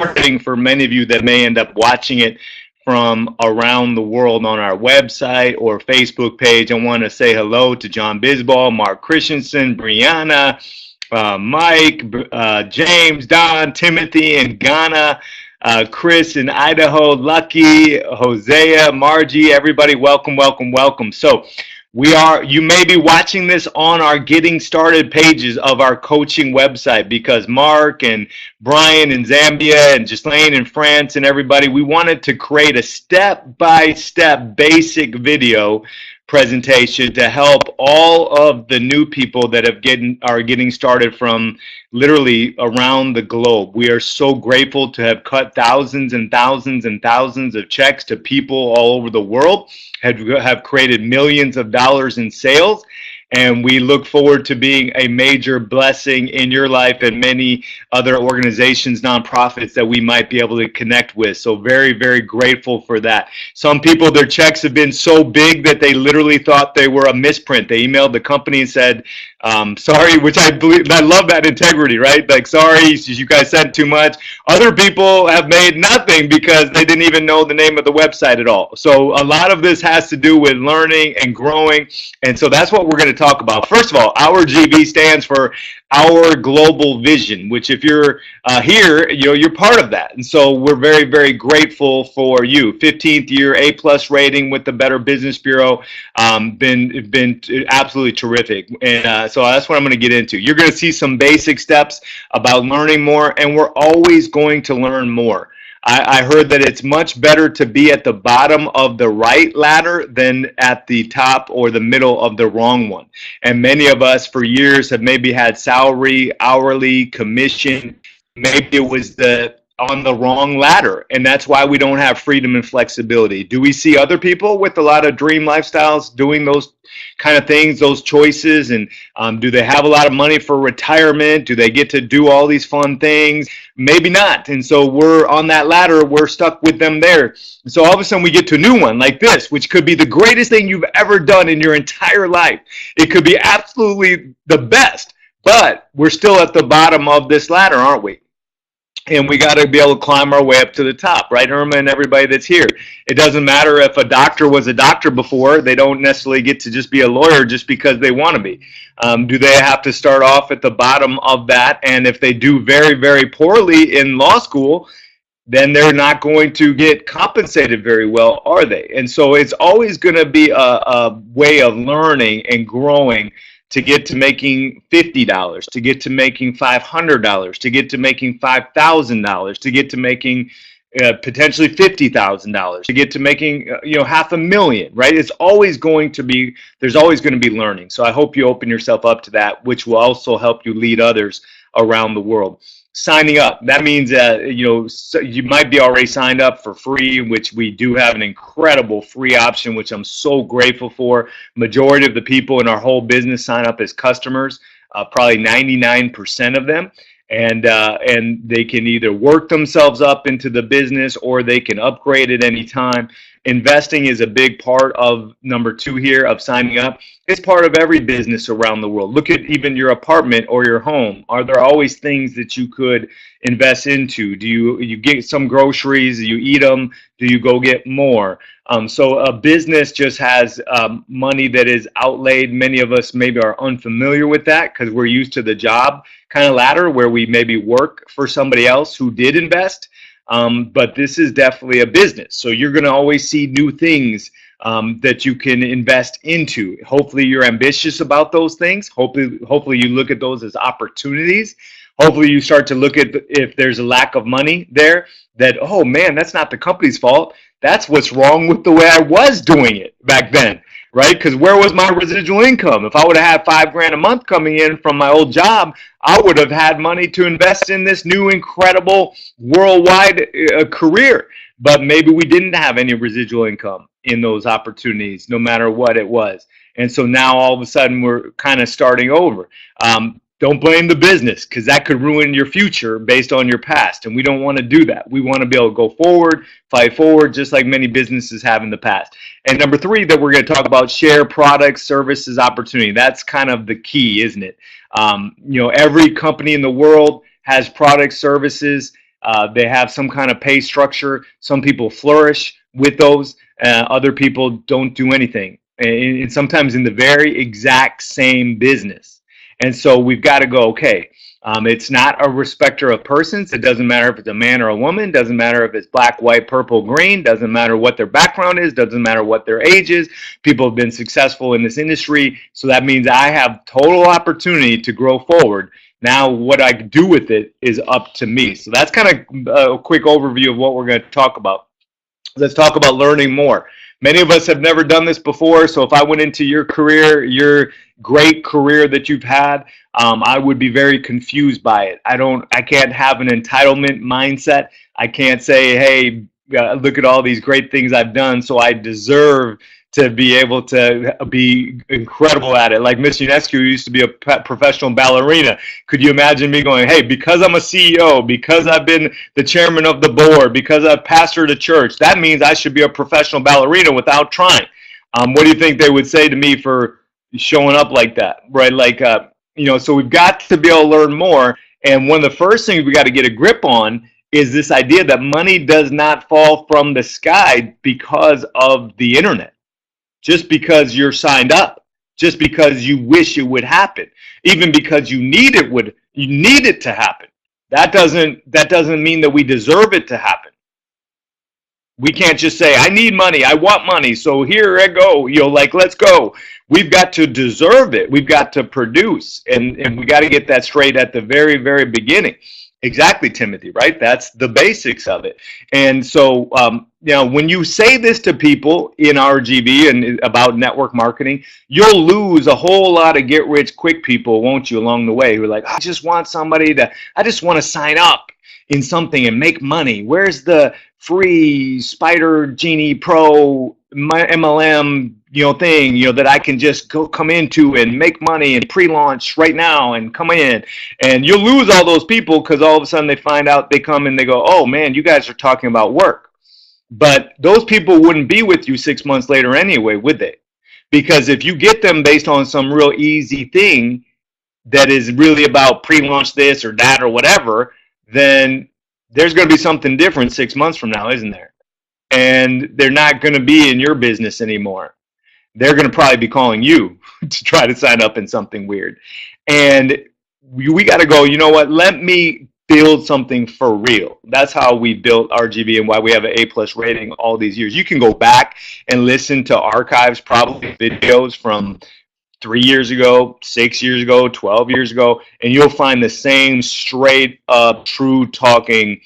marketing for many of you that may end up watching it from around the world on our website or Facebook page. I want to say hello to John Bisbal, Mark Christensen, Brianna, Mike, James, Don, Timothy in Ghana, Chris in Idaho, Lucky, Hosea, Margie, everybody, welcome, welcome, welcome. So you may be watching this on our getting started pages of our coaching website, because Mark and Brian in Zambia and Ghislaine in France and everybody, we wanted to create a step-by-step basic video presentation to help all of the new people that are getting started from literally around the globe. We are so grateful to have cut thousands and thousands and thousands of checks to people all over the world, have created millions of dollars in sales. And we look forward to being a major blessing in your life and many other organizations, nonprofits that we might be able to connect with. So very, very grateful for that. Some people, their checks have been so big that they literally thought they were a misprint. They emailed the company and said, sorry, which I love that integrity, right? Like, sorry, you guys sent too much. Other people have made nothing because they didn't even know the name of the website at all. So a lot of this has to do with learning and growing. And so that's what we're going to talk about. First of all, our GB stands for Our Global Vision, which if you're here, you're part of that. And so we're very, very grateful for you. 15th year A+ rating with the Better Business Bureau. Been absolutely terrific. And so that's what I'm going to get into. You're going to see some basic steps about learning more, and we're always going to learn more. I heard that it's much better to be at the bottom of the right ladder than at the top or the middle of the wrong one. And many of us for years have maybe had salary, hourly, commission. Maybe it was on the wrong ladder, and that's why we don't have freedom and flexibility. Do we see other people with a lot of dream lifestyles doing those kind of things, those choices, and do they have a lot of money for retirement? Do they get to do all these fun things? Maybe not. And so we're on that ladder, we're stuck with them there. And so all of a sudden we get to a new one like this, which could be the greatest thing you've ever done in your entire life. It could be absolutely the best, but we're still at the bottom of this ladder, aren't we? And we got to be able to climb our way up to the top, right, Irma, and everybody that's here. It doesn't matter if a doctor was a doctor before. They don't necessarily get to just be a lawyer just because they want to be. Do they have to start off at the bottom of that? And if they do very, very poorly in law school, then they're not going to get compensated very well, are they? And so it's always going to be a way of learning and growing to get to making $50, to get to making $500, to get to making $5,000, to get to making potentially $50,000, to get to making $500,000, right? It's always going to be, there's always going to be learning. So I hope you open yourself up to that, which will also help you lead others around the world. Signing up, that means you might be already signed up for free, which we do have an incredible free option, which I'm so grateful for. Majority of the people in our whole business sign up as customers, probably 99% of them, and they can either work themselves up into the business or they can upgrade at any time. Investing is a big part of number 2 here of signing up. It's part of every business around the world. Look at even your apartment or your home. Are there always things that you could invest into? Do you get some groceries? Do you eat them? Do you go get more? So a business just has money that is outlaid. Many of us maybe are unfamiliar with that because we're used to the job kind of ladder where we maybe work for somebody else who did invest. But this is definitely a business. So you're going to always see new things that you can invest into. Hopefully you're ambitious about those things. Hopefully you look at those as opportunities. Hopefully you start to look at if there's a lack of money there, that, oh man, that's not the company's fault. That's what's wrong with the way I was doing it back then, right? Because where was my residual income? If I would have had $5,000 a month coming in from my old job, I would have had money to invest in this new incredible worldwide career. But maybe we didn't have any residual income in those opportunities, no matter what it was. And so now all of a sudden we're kind of starting over. Don't blame the business, because that could ruin your future based on your past. And we don't want to do that. We want to be able to go forward, fight forward, just like many businesses have in the past. And number 3 that we're going to talk about, share products, services, opportunity. That's kind of the key, isn't it? Every company in the world has products, services. They have some kind of pay structure. Some people flourish with those. Other people don't do anything. And sometimes in the very exact same business. And so we've got to go, okay, it's not a respecter of persons. It doesn't matter if it's a man or a woman. Doesn't matter if it's black, white, purple, green. Doesn't matter what their background is. Doesn't matter what their age is. People have been successful in this industry. So that means I have total opportunity to grow forward. Now, what I do with it is up to me. So that's kind of a quick overview of what we're going to talk about. Let's talk about learning more. Many of us have never done this before, so if I went into your career, your great career that you've had, I would be very confused by it. I can't have an entitlement mindset. I can't say, hey, look at all these great things I've done, so I deserve to be able to be incredible at it. Like Miss UNESCO used to be a professional ballerina. Could you imagine me going, hey, because I'm a CEO, because I've been the chairman of the board, because I've pastored a church, that means I should be a professional ballerina without trying. What do you think they would say to me for showing up like that, right? Like, so we've got to be able to learn more. And one of the first things we got to get a grip on is this idea that money does not fall from the sky because of the internet. Just because you're signed up, just because you wish it would happen, even because you need it to happen. That doesn't mean that we deserve it to happen. We can't just say, I need money, I want money, so here I go, let's go. We've got to deserve it. We've got to produce, and we got to get that straight at the very, very beginning. Exactly, Timothy, right? That's the basics of it. And so, when you say this to people in RGB and about network marketing, you'll lose a whole lot of get-rich-quick people, won't you, along the way, who are like, I just want to sign up in something and make money. Where's the free Spider Genie Pro MLM thing that I can just come into and make money and pre-launch right now and come in? And you'll lose all those people because all of a sudden they find out, they come and they go, oh man, you guys are talking about work. But those people wouldn't be with you 6 months later anyway, would they? Because if you get them based on some real easy thing that is really about pre-launch this or that or whatever, then there's going to be something different 6 months from now, isn't there? And they're not going to be in your business anymore. They're going to probably be calling you to try to sign up in something weird. And we got to go, you know what, let me build something for real. That's how we built RGB and why we have an A+ rating all these years. You can go back and listen to archives, probably videos from 3 years ago, 6 years ago, 12 years ago, and you'll find the same straight up, true talking,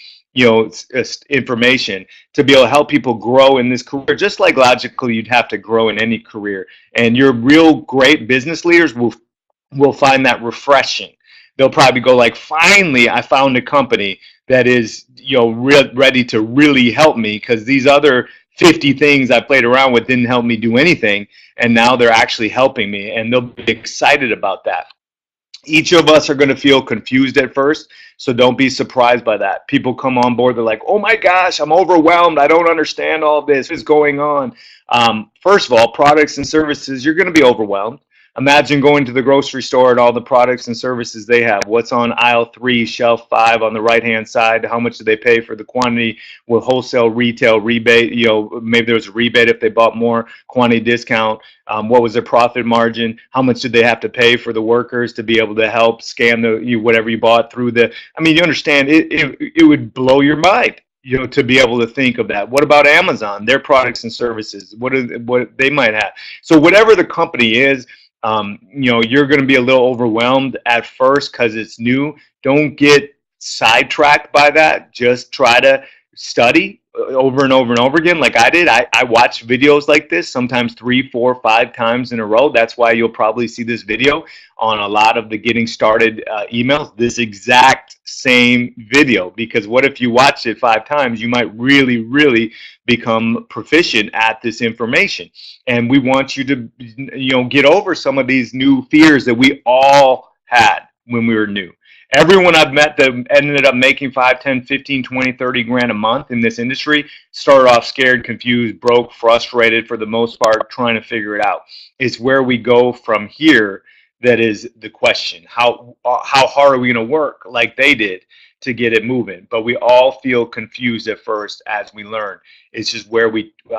information to be able to help people grow in this career. Just like logically you'd have to grow in any career. And your real great business leaders will find that refreshing. They'll probably go like, finally, I found a company that is, ready to really help me, because these other 50 things I played around with didn't help me do anything, and now they're actually helping me, and they'll be excited about that. Each of us are going to feel confused at first, so don't be surprised by that. People come on board, they're like, oh my gosh, I'm overwhelmed, I don't understand all of this, what's going on? First of all, products and services, you're going to be overwhelmed. Imagine going to the grocery store and all the products and services they have. What's on aisle 3, shelf 5 on the right-hand side? How much do they pay for the quantity with wholesale, retail, rebate? Maybe there was a rebate if they bought more, quantity discount. What was their profit margin? How much did they have to pay for the workers to be able to help scan whatever you bought through the? I mean, you understand, it would blow your mind. To be able to think of that. What about Amazon? Their products and services, what they might have. So whatever the company is, you're going to be a little overwhelmed at first because it's new. Don't get sidetracked by that. Just try to study over and over and over again, like I did. I watch videos like this sometimes 3, 4, 5 times in a row. That's why you'll probably see this video on a lot of the getting started emails, this exact same video, because what if you watch it 5 times? You might really, really become proficient at this information. And we want you to, get over some of these new fears that we all had when we were new. Everyone I've met that ended up making 5, 10, 15, 20, 30 grand a month in this industry started off scared, confused, broke, frustrated for the most part, trying to figure it out. It's where we go from here that is the question. How hard are we going to work like they did to get it moving. But we all feel confused at first as we learn. It's just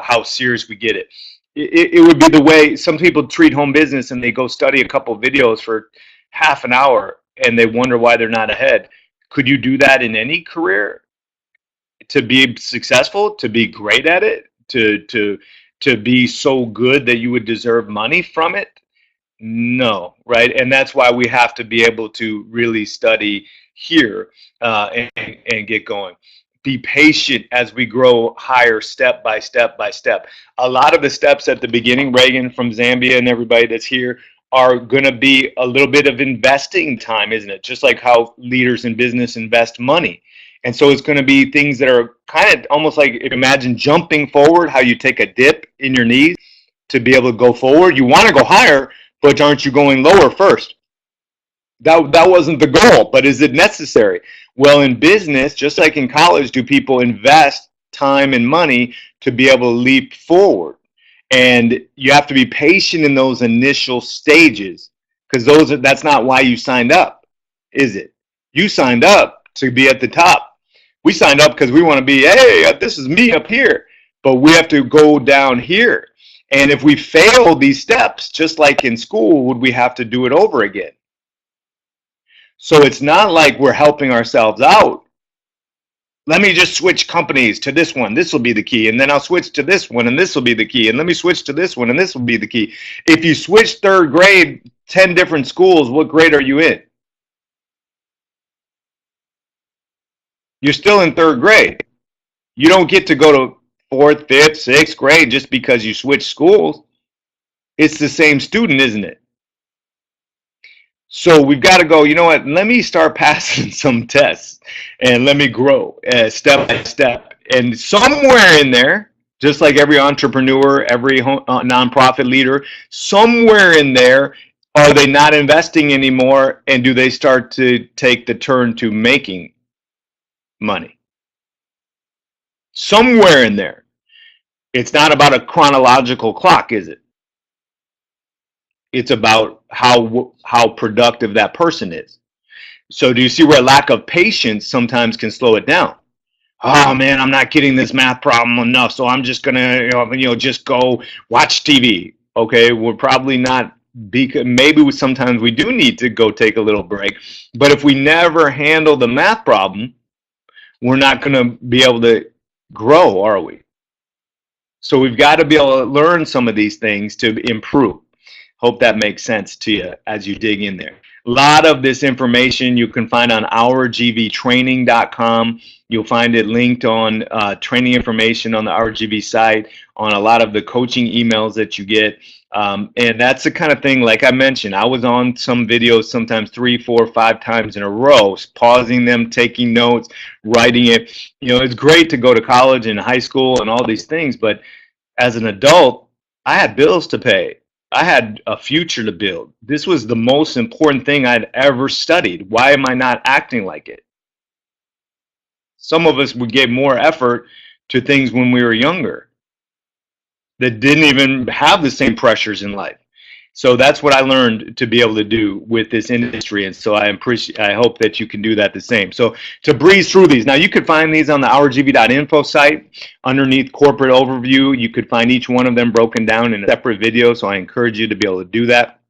how serious we get it. It would be the way some people treat home business, and they go study a couple of videos for half an hour and they wonder why they're not ahead. Could you do that in any career? To be successful, to be great at it, to be so good that you would deserve money from it? No, right? And that's why we have to be able to really study here, and get going. Be patient as we grow higher, step by step by step. A lot of the steps at the beginning, Reagan from Zambia and everybody that's here, are going to be a little bit of investing time, isn't it? Just like how leaders in business invest money. And so it's going to be things that are kind of almost like, imagine jumping forward, how you take a dip in your knees to be able to go forward. You want to go higher, but aren't you going lower first? That wasn't the goal, but is it necessary? Well, in business, just like in college, do people invest time and money to be able to leap forward? And you have to be patient in those initial stages, because that's not why you signed up, is it? You signed up to be at the top. We signed up because we want to be, hey, this is me up here, but we have to go down here. And if we fail these steps, just like in school, would we have to do it over again? So it's not like we're helping ourselves out. Let me just switch companies to this one. This will be the key. And then I'll switch to this one, and this will be the key. And let me switch to this one, and this will be the key. If you switch third grade, 10 different schools, what grade are you in? You're still in third grade. You don't get to go to fourth, fifth, sixth grade just because you switch schools. It's the same student, isn't it? So we've got to go, you know what, let me start passing some tests and let me grow step by step. And somewhere in there, just like every entrepreneur, every nonprofit leader, somewhere in there, are they not investing anymore, and do they start to take the turn to making money? Somewhere in there. It's not about a chronological clock, is it? It's about how productive that person is. So do you see where lack of patience sometimes can slow it down? Oh man, I'm not getting this math problem enough, so I'm just gonna just go watch TV. Okay, we're probably not, maybe sometimes we do need to go take a little break. But if we never handle the math problem, we're not going to be able to grow, are we? So we've got to be able to learn some of these things to improve. Hope that makes sense to you as you dig in there. A lot of this information you can find on ourgvtraining.com. You'll find it linked on training information on the OurGV site, on a lot of the coaching emails that you get. And that's the kind of thing, like I mentioned, I was on some videos sometimes 3, 4, 5 times in a row, pausing them, taking notes, writing it. It's great to go to college and high school and all these things, but as an adult, I had bills to pay. I had a future to build. This was the most important thing I'd ever studied. Why am I not acting like it? Some of us would give more effort to things when we were younger that didn't even have the same pressures in life. So that's what I learned to be able to do with this industry, and so I hope that you can do that the same. So to breeze through these, now you could find these on the ourgv.info site underneath corporate overview. You could find each one of them broken down in a separate video, so I encourage you to be able to do that.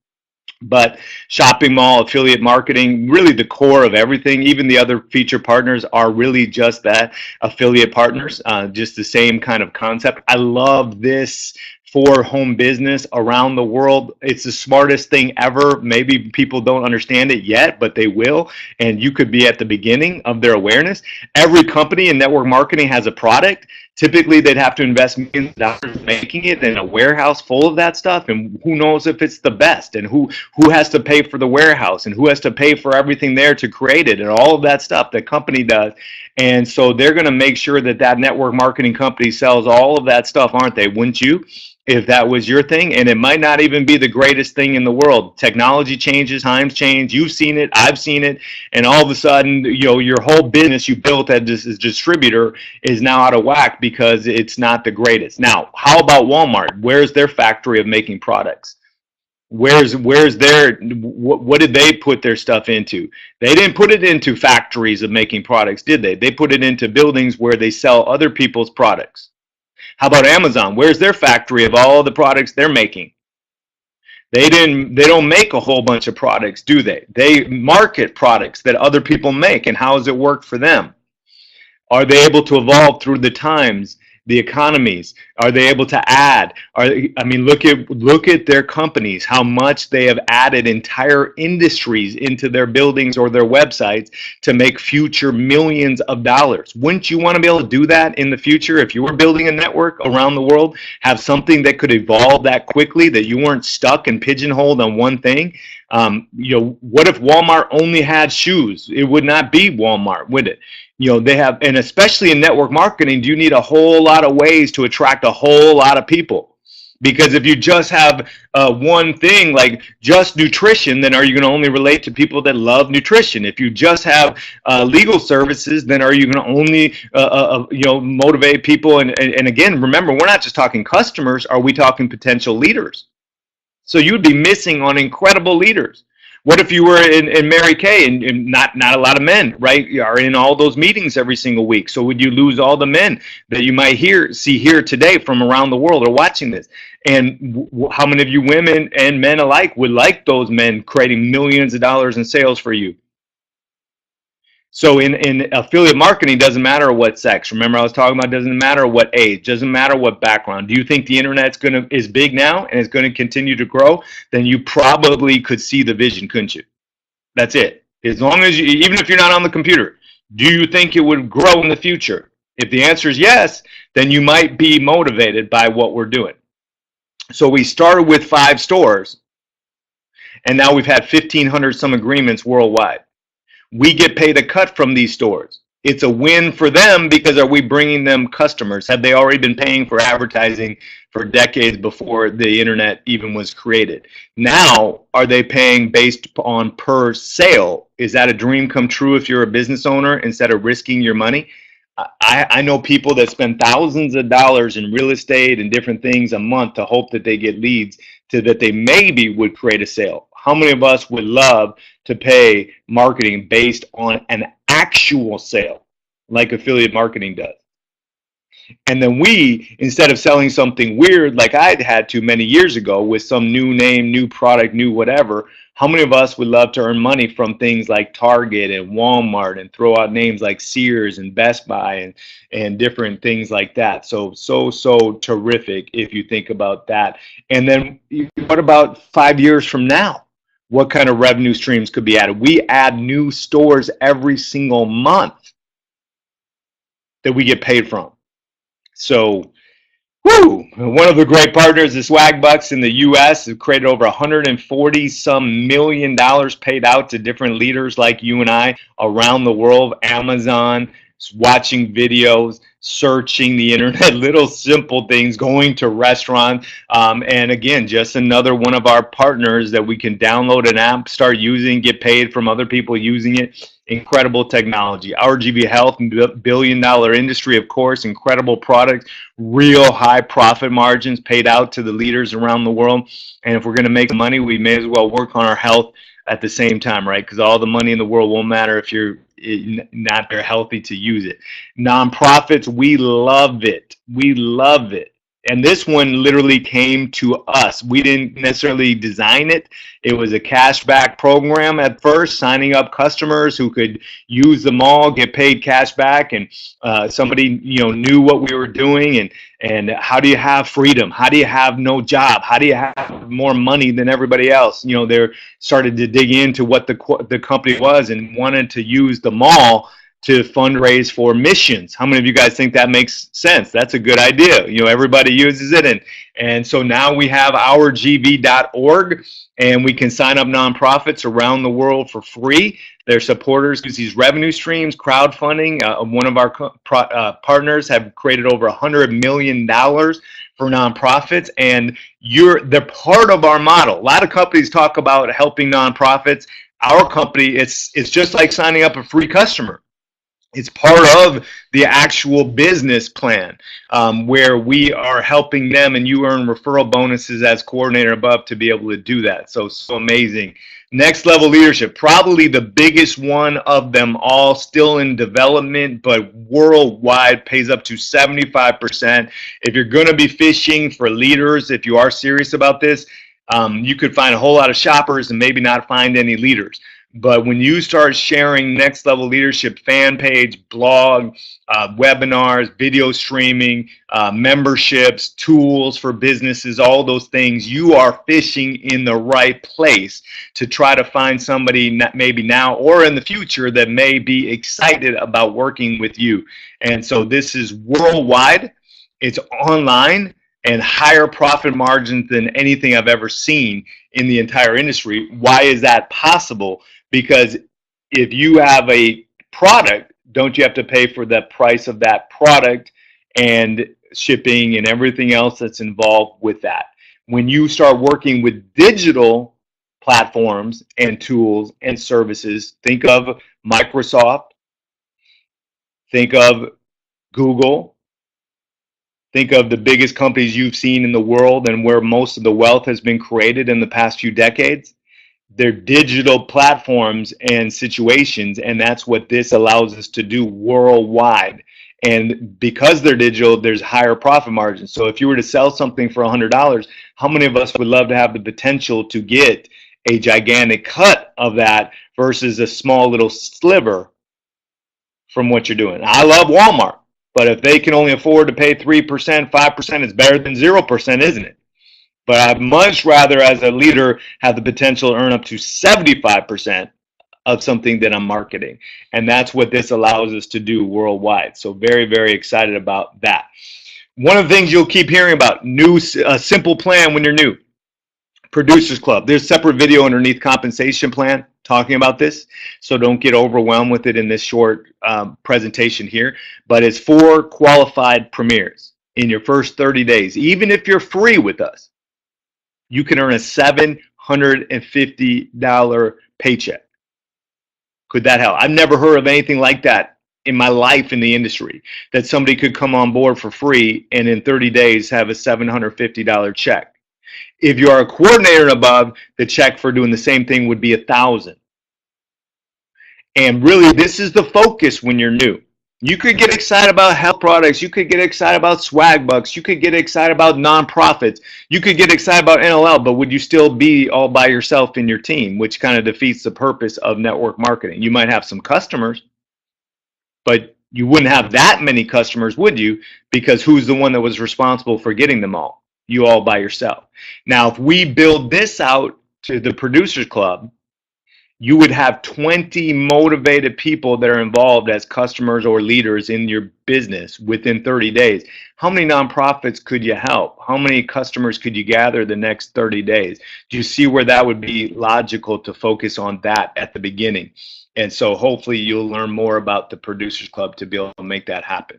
But shopping mall, affiliate marketing, really the core of everything. Even the other feature partners are really just that, affiliate partners, just the same kind of concept. I love this for home business around the world. It's the smartest thing ever. Maybe people don't understand it yet, but they will. And you could be at the beginning of their awareness. Every company in network marketing has a product. Typically, they'd have to invest millions of dollars making it in a warehouse full of that stuff. And who knows if it's the best, and who has to pay for the warehouse, and who has to pay for everything there to create it, and all of that stuff the company does. And so they're going to make sure that that network marketing company sells all of that stuff, aren't they? Wouldn't you? If that was your thing, and it might not even be the greatest thing in the world. Technology changes, times change. You've seen it, I've seen it, and all of a sudden, your whole business you built as a distributor is now out of whack because it's not the greatest. Now, how about Walmart? Where's their factory of making products? Where's their, what did they put their stuff into? They didn't put it into factories of making products, did they? They put it into buildings where they sell other people's products. How about Amazon? Where's their factory of all the products they're making? They don't make a whole bunch of products, do they? They market products that other people make, and how has it worked for them? Are they able to evolve through the times, the economies? Are they able to add? I mean, look at their companies, how much they have added entire industries into their buildings or their websites to make future millions of dollars. Wouldn't you want to be able to do that in the future if you were building a network around the world? Have something that could evolve that quickly, that you weren't stuck and pigeonholed on one thing? What if Walmart only had shoes? It would not be Walmart, would it? They have, and especially in network marketing, you need a whole lot of ways to attract a whole lot of people. Because if you just have one thing, like just nutrition, then are you going to only relate to people that love nutrition? If you just have legal services, then are you going to only motivate people? And again, remember, we're not just talking customers. Are we talking potential leaders? So you'd be missing on incredible leaders. What if you were in Mary Kay and not a lot of men, right, are in all those meetings every single week? So would you lose all the men that you might see here today from around the world are watching this? And how many of you women and men alike would like those men creating millions of dollars in sales for you? So in affiliate marketing, doesn't matter what sex. Remember, I was talking about, doesn't matter what age, doesn't matter what background. Do you think the internet's is big now and is going to continue to grow? Then you probably could see the vision, couldn't you? That's it. As long as you, even if you're not on the computer, do you think it would grow in the future? If the answer is yes, then you might be motivated by what we're doing. So we started with 5 stores, and now we've had 1,500 some agreements worldwide. We get paid a cut from these stores. It's a win for them, because are we bringing them customers? Have they already been paying for advertising for decades before the internet even was created? Now, are they paying based on per sale? Is that a dream come true if you're a business owner instead of risking your money? I know people that spend thousands of dollars in real estate and different things a month to hope that they get leads to that they maybe would create a sale. How many of us would love to pay marketing based on an actual sale like affiliate marketing does? And then we, instead of selling something weird like I had to many years ago with some new name, new product, new whatever, how many of us would love to earn money from things like Target and Walmart and throw out names like Sears and Best Buy and different things like that? So terrific if you think about that. And then what about 5 years from now? What kind of revenue streams could be added? We add new stores every single month that we get paid from. So, one of the great partners is Swag Bucks in the U.S. have created over 140 some million dollars paid out to different leaders like you and I around the world. Amazon, watching videos, searching the internet, little simple things, going to restaurants. And again, just another one of our partners that we can download an app, start using, get paid from other people using it. Incredible technology. RGV Health, billion-dollar industry, of course, incredible product, real high profit margins paid out to the leaders around the world. And if we're going to make money, we may as well work on our health at the same time, right? Because all the money in the world won't matter if you're not very healthy to use it. Nonprofits, we love it. We love it. And this one literally came to us. We didn't necessarily design it. It was a cashback program at first, signing up customers who could use them all, get paid cash back, and somebody knew what we were doing. And how do you have freedom? How do you have no job? How do you have more money than everybody else? They started to dig into what the company was and wanted to use the mall to fundraise for missions. How many of you guys think that makes sense? That's a good idea. Everybody uses it. And so now we have ourgv.org, and we can sign up nonprofits around the world for free. Their supporters use these revenue streams, crowdfunding. One of our partners have created over $100 million for nonprofits, and they're part of our model. A lot of companies talk about helping nonprofits. Our company, it's just like signing up a free customer. It's part of the actual business plan, where we are helping them, and you earn referral bonuses as coordinator above to be able to do that. So amazing. Next level leadership, probably the biggest one of them all, still in development, but worldwide, pays up to 75%. If you're going to be fishing for leaders, if you are serious about this, you could find a whole lot of shoppers and maybe not find any leaders. But when you start sharing next level leadership fan page, blog, webinars, video streaming, memberships, tools for businesses, all those things, you are fishing in the right place to try to find somebody maybe now or in the future that may be excited about working with you. And so this is worldwide, it's online, and higher profit margins than anything I've ever seen in the entire industry. Why is that possible? Because if you have a product, don't you have to pay for the price of that product and shipping and everything else that's involved with that? When you start working with digital platforms and tools and services, think of Microsoft, think of Google, think of the biggest companies you've seen in the world and where most of the wealth has been created in the past few decades. They're digital platforms and situations, and that's what this allows us to do worldwide. And because they're digital, there's higher profit margins. So if you were to sell something for $100, how many of us would love to have the potential to get a gigantic cut of that versus a small little sliver from what you're doing? I love Walmart, but if they can only afford to pay 3%, 5%, it's better than 0%, isn't it? But I'd much rather, as a leader, have the potential to earn up to 75% of something that I'm marketing. And that's what this allows us to do worldwide. So very, very excited about that. One of the things you'll keep hearing about, a simple plan when you're new. Producers Club. There's a separate video underneath compensation plan talking about this. So don't get overwhelmed with it in this short presentation here. But it's 4 qualified premieres in your first 30 days. Even if you're free with us, you can earn a $750 paycheck. Could that help? I've never heard of anything like that in my life in the industry, that somebody could come on board for free and in 30 days have a $750 check. If you are a coordinator above, the check for doing the same thing would be $1,000. And really, this is the focus when you're new. You could get excited about health products. You could get excited about swag bucks. You could get excited about nonprofits. You could get excited about NLL, but would you still be all by yourself in your team, which kind of defeats the purpose of network marketing? You might have some customers, but you wouldn't have that many customers, would you? Because who's the one that was responsible for getting them all? You all by yourself. Now, if we build this out to the Producers Club, you would have 20 motivated people that are involved as customers or leaders in your business within 30 days. How many nonprofits could you help? How many customers could you gather the next 30 days? Do you see where that would be logical to focus on that at the beginning? And so hopefully you'll learn more about the Producers Club to be able to make that happen.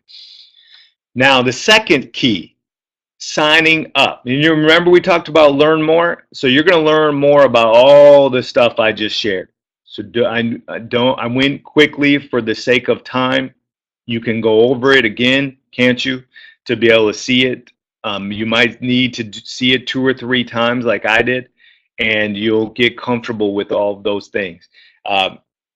Now, the second key, signing up. And you remember we talked about learn more? So you're going to learn more about all the stuff I just shared. So I went quickly for the sake of time. You can go over it again, can't you, to be able to see it. You might need to see it 2 or 3 times like I did, and you'll get comfortable with all of those things.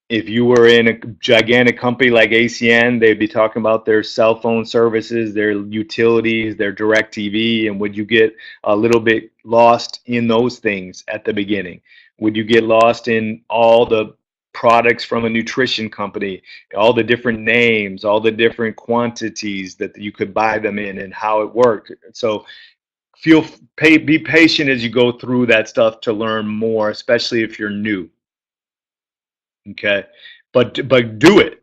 If you were in a gigantic company like ACN, they'd be talking about their cell phone services, their utilities, their direct TV, and would you get a little bit lost in those things at the beginning? Would you get lost in all the products from a nutrition company, all the different names, all the different quantities that you could buy them in and how it worked? So be patient as you go through that stuff to learn more, especially if you're new. Okay, but do it,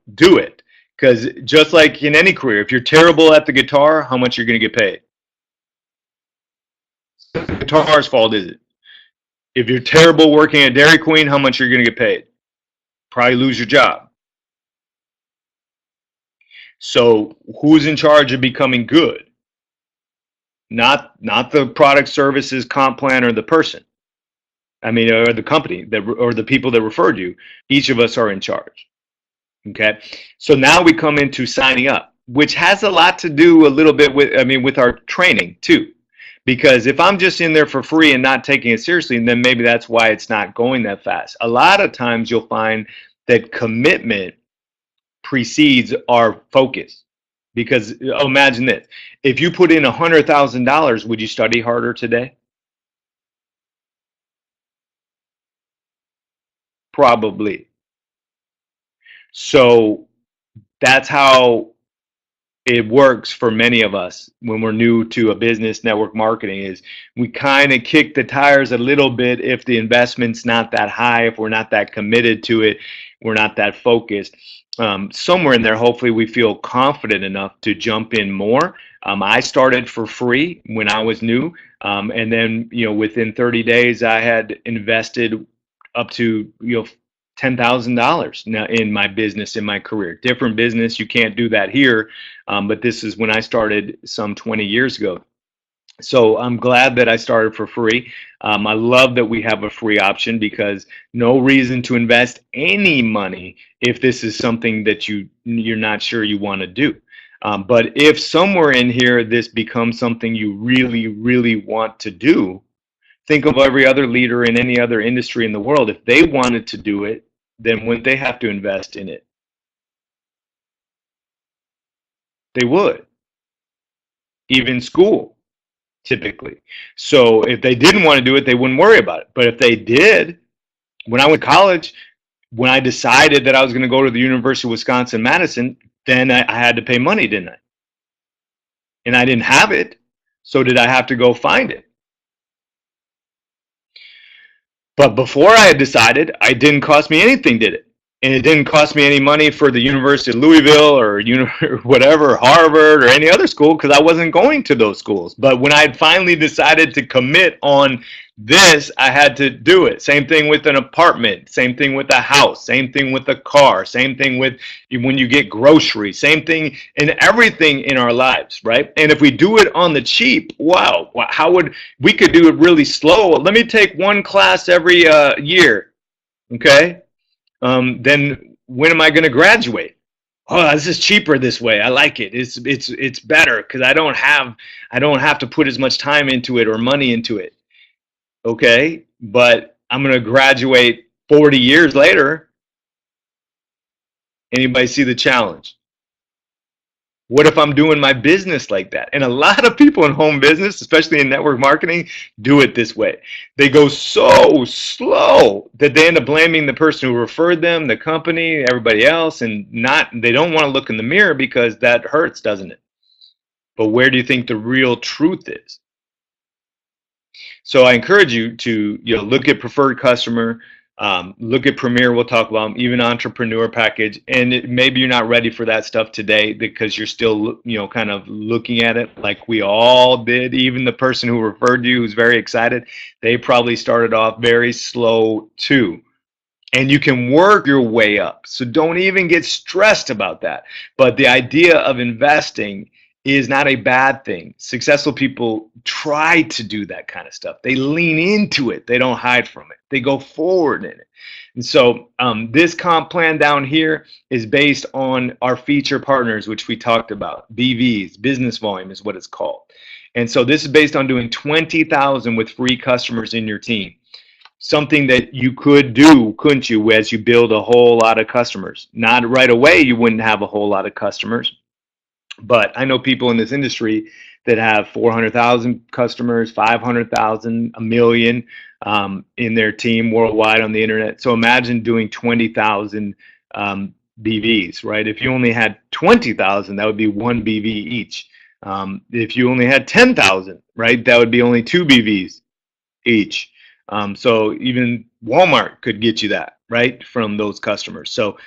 because just like in any career, if you're terrible at the guitar, how much you're going to get paid? The guitar's fault, is it? If you're terrible working at Dairy Queen, how much you're going to get paid? Probably lose your job. So who's in charge of becoming good? Not the product, services, comp plan, or the person. I mean, or the company or the people that referred you. Each of us are in charge. Okay. So now we come into signing up, which has a lot to do a little bit with, I mean, with our training too. Because if I'm just in there for free and not taking it seriously, then maybe that's why it's not going that fast. A lot of times you'll find that commitment precedes our focus. Because imagine this, if you put in $100,000, would you study harder today? Probably. So that's how it works for many of us when we're new to a business. Network marketing is we kind of kick the tires a little bit if the investment's not that high, if we're not that committed to it, we're not that focused. Somewhere in there, hopefully we feel confident enough to jump in more. I started for free when I was new, and then within 30 days I had invested up to $10,000 now in my business, in my career. Different business, you can't do that here, but this is when I started some 20 years ago. So I'm glad that I started for free. I love that we have a free option because no reason to invest any money if this is something that you're not sure you want to do. But if somewhere in here this becomes something you really, really want to do, think of every other leader in any other industry in the world. If they wanted to do it, then wouldn't they have to invest in it? They would, even school, typically. So if they didn't want to do it, they wouldn't worry about it. But if they did, when I went to college, when I decided that I was going to go to the University of Wisconsin-Madison, then I had to pay money, didn't I? And I didn't have it. So did I have to go find it? But before I had decided, it didn't cost me anything, did it? And it didn't cost me any money for the University of Louisville or whatever, Harvard or any other school, because I wasn't going to those schools. But when I had finally decided to commit on this, I had to do it. Same thing with an apartment, same thing with a house, same thing with a car, same thing with when you get groceries, same thing in everything in our lives, right? And if we do it on the cheap, wow, how would we could do it really slow? Let me take one class every year, okay? Then when am I going to graduate? Oh, this is cheaper this way. I like it. It's better because I don't have to put as much time into it or money into it. Okay, but I'm going to graduate 40 years later. Anybody see the challenge? What if I'm doing my business like that? And a lot of people in home business, especially in network marketing, do it this way. They go so slow that they end up blaming the person who referred them, the company, everybody else, and they don't want to look in the mirror because that hurts, doesn't it? But where do you think the real truth is? So I encourage you to look at preferred customer, look at Premier. We'll talk about them, even entrepreneur package. And maybe you're not ready for that stuff today because you're still kind of looking at it like we all did. Even the person who referred you who's very excited, they probably started off very slow too. And you can work your way up. So don't even get stressed about that. But the idea of investing is not a bad thing. Successful people try to do that kind of stuff. They lean into it. They don't hide from it. They go forward in it. And so this comp plan down here is based on our feature partners, which we talked about. BVs, business volume is what it's called. And so this is based on doing 20,000 with free customers in your team. Something that you could do, couldn't you, as you build a whole lot of customers. Not right away, you wouldn't have a whole lot of customers. But I know people in this industry that have 400,000 customers, 500,000, a million in their team worldwide on the internet. So imagine doing 20,000 BVs, right? If you only had 20,000, that would be one BV each. If you only had 10,000, right, that would be only two BVs each. So even Walmart could get you that, right, from those customers. So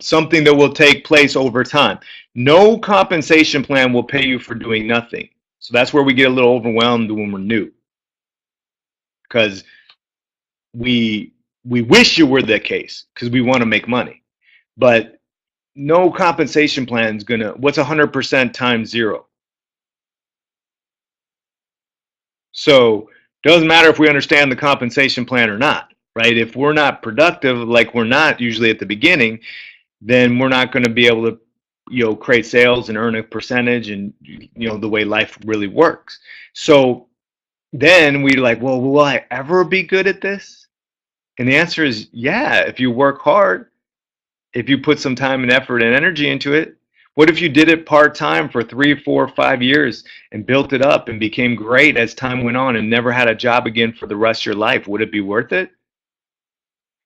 something that will take place over time. No compensation plan will pay you for doing nothing. So that's where we get a little overwhelmed when we're new, because we wish you were the case because we want to make money, but no compensation plan is gonna. What's 100% times zero? So doesn't matter if we understand the compensation plan or not, right? If we're not productive, like we're not usually at the beginning, then we're not going to be able to, create sales and earn a percentage and, the way life really works. So then we're like, well, will I ever be good at this? And the answer is yeah, if you work hard, if you put some time and effort and energy into it. What if you did it part-time for 3, 4, 5 years and built it up and became great as time went on and never had a job again for the rest of your life? Would it be worth it?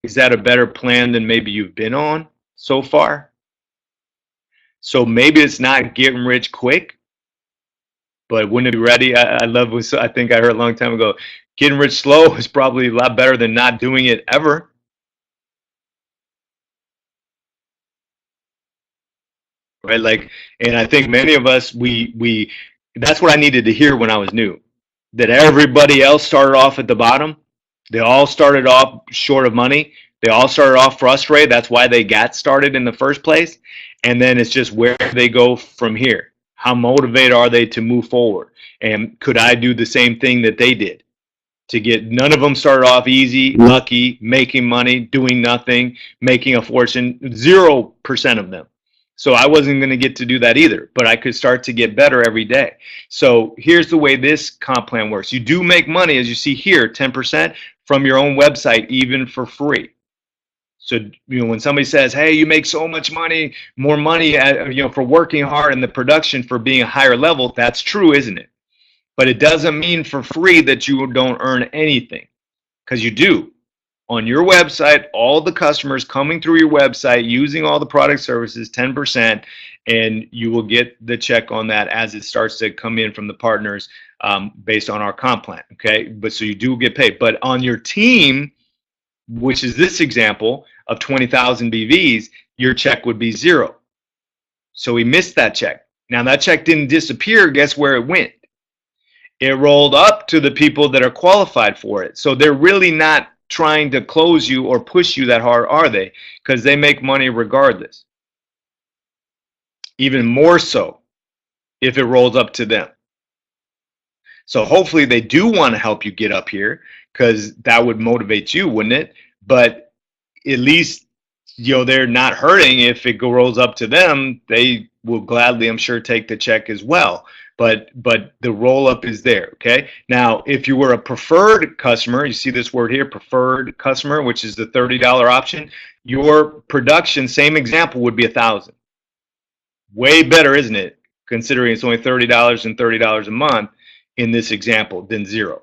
Is that a better plan than maybe you've been on so far? So maybe it's not getting rich quick, but wouldn't it be ready? I love what I think I heard a long time ago. Getting rich slow is probably a lot better than not doing it ever. Right? Like, and I think many of us, we that's what I needed to hear when I was new. That everybody else started off at the bottom. They all started off short of money. They all started off frustrated. That's why they got started in the first place. And then it's just where they go from here. How motivated are they to move forward? And could I do the same thing that they did? To get, none of them started off easy, lucky, making money, doing nothing, making a fortune. 0% of them. So I wasn't going to get to do that either, but I could start to get better every day. So here's the way this comp plan works. You do make money, as you see here, 10% from your own website, even for free. So, when somebody says, hey, you make so much money, more money, for working hard in the production for being a higher level, that's true, isn't it? But it doesn't mean for free that you don't earn anything, because you do. On your website, all the customers coming through your website using all the product services, 10%, and you will get the check on that as it starts to come in from the partners based on our comp plan. Okay, but so you do get paid. But on your team, which is this example of 20,000 BVs, your check would be 0. So we missed that check. Now that check didn't disappear. Guess where it went? It rolled up to the people that are qualified for it. So they're really not trying to close you or push you that hard, are they? Because they make money regardless. Even more so if it rolls up to them. So hopefully they do want to help you get up here, because that would motivate you, wouldn't it? But at least, they're not hurting. If it rolls up to them, they will gladly, I'm sure, take the check as well. But the roll up is there. Okay. Now, if you were a preferred customer, you see this word here, preferred customer, which is the $30 option, your production, same example, would be 1,000. Way better, isn't it? Considering it's only $30 and $30 a month in this example than 0.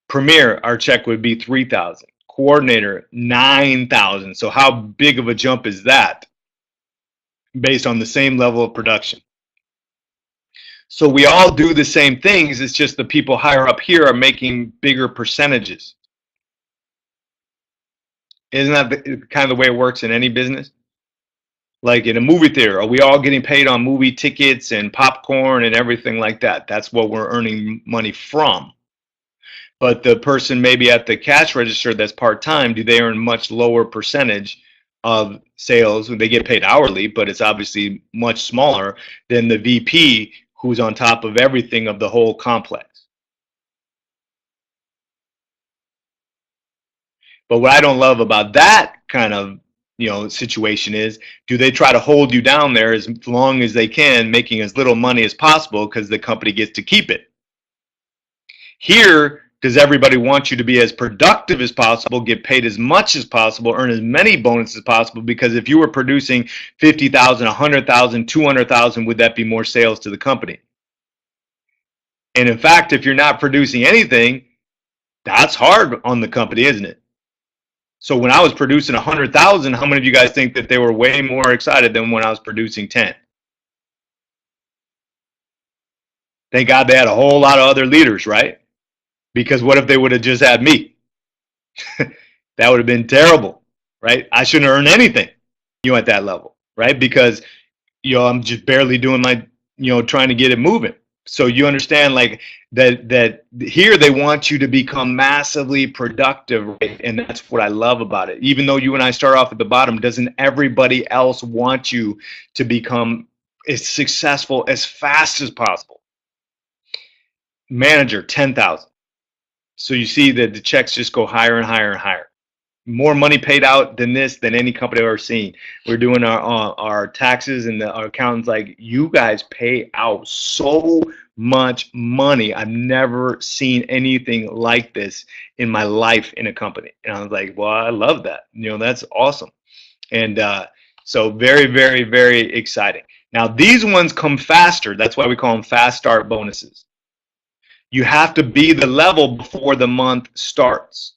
Premier, our check would be 3,000. Coordinator, 9,000. So how big of a jump is that based on the same level of production? So we all do the same things. It's just the people higher up here are making bigger percentages. Isn't that kind of the way it works in any business? Like in a movie theater, are we all getting paid on movie tickets and popcorn and everything like that? That's what we're earning money from. But the person maybe at the cash register that's part-time, do they earn much lower percentage of sales? They get paid hourly, but it's obviously much smaller than the VP who's on top of everything of the whole complex. But what I don't love about that kind of situation is, do they try to hold you down there as long as they can, making as little money as possible because the company gets to keep it? Here, does everybody want you to be as productive as possible, get paid as much as possible, earn as many bonuses as possible? Because if you were producing 50,000, 100,000, 200,000, would that be more sales to the company? And in fact, if you're not producing anything, that's hard on the company, isn't it? So when I was producing 100,000, how many of you guys think that they were way more excited than when I was producing 10? Thank God they had a whole lot of other leaders, right? Because what if they would have just had me? That would have been terrible, right? I shouldn't earn anything, at that level, right? Because, I'm just barely doing my, trying to get it moving. So you understand, like, that here they want you to become massively productive, right? And that's what I love about it. Even though you and I start off at the bottom, doesn't everybody else want you to become as successful as fast as possible? Manager, 10,000. So you see that the checks just go higher and higher and higher. more money paid out than this than any company I've ever seen. We're doing our taxes, and our accountant's like, you guys pay out so much money. I've never seen anything like this in my life in a company. And I was like, well, I love that. That's awesome. And so very, very, very exciting. Now, these ones come faster. That's why we call them fast start bonuses. You have to be the level before the month starts.